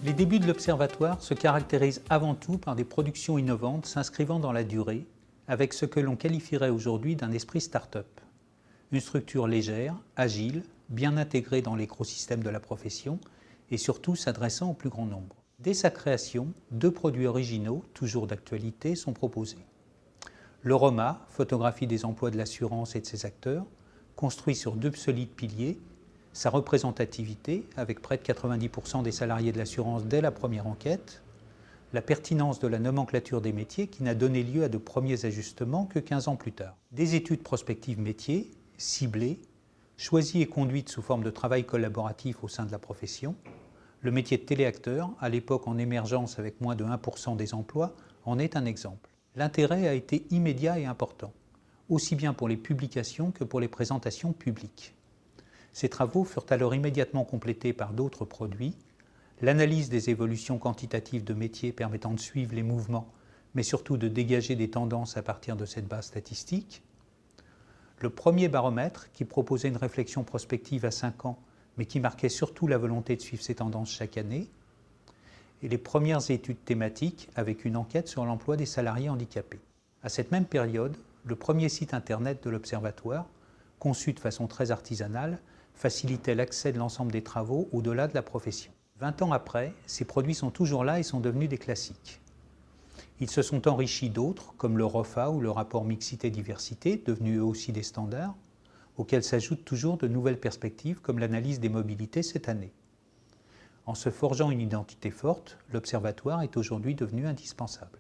Les débuts de l'Observatoire se caractérisent avant tout par des productions innovantes s'inscrivant dans la durée, avec ce que l'on qualifierait aujourd'hui d'un esprit start-up. Une structure légère, agile, bien intégrée dans l'écosystème de la profession et surtout s'adressant au plus grand nombre. Dès sa création, 2 produits originaux, toujours d'actualité, sont proposés. Le ROMA, photographie des emplois de l'assurance et de ses acteurs, construit sur 2 solides piliers, sa représentativité, avec près de 90% des salariés de l'assurance dès la première enquête, la pertinence de la nomenclature des métiers qui n'a donné lieu à de premiers ajustements que 15 ans plus tard. Des études prospectives métiers, ciblées, choisies et conduites sous forme de travail collaboratif au sein de la profession. Le métier de téléacteur, à l'époque en émergence avec moins de 1% des emplois, en est un exemple. L'intérêt a été immédiat et important, aussi bien pour les publications que pour les présentations publiques. Ces travaux furent alors immédiatement complétés par d'autres produits, l'analyse des évolutions quantitatives de métiers permettant de suivre les mouvements, mais surtout de dégager des tendances à partir de cette base statistique, le premier baromètre qui proposait une réflexion prospective à 5 ans, mais qui marquait surtout la volonté de suivre ces tendances chaque année, et les premières études thématiques avec une enquête sur l'emploi des salariés handicapés. À cette même période, le premier site internet de l'Observatoire, conçu de façon très artisanale, facilitait l'accès de l'ensemble des travaux au-delà de la profession. 20 ans après, ces produits sont toujours là et sont devenus des classiques. Ils se sont enrichis d'autres, comme le ROFA ou le rapport mixité-diversité, devenus eux aussi des standards, auxquels s'ajoutent toujours de nouvelles perspectives comme l'analyse des mobilités cette année. En se forgeant une identité forte, l'Observatoire est aujourd'hui devenu indispensable.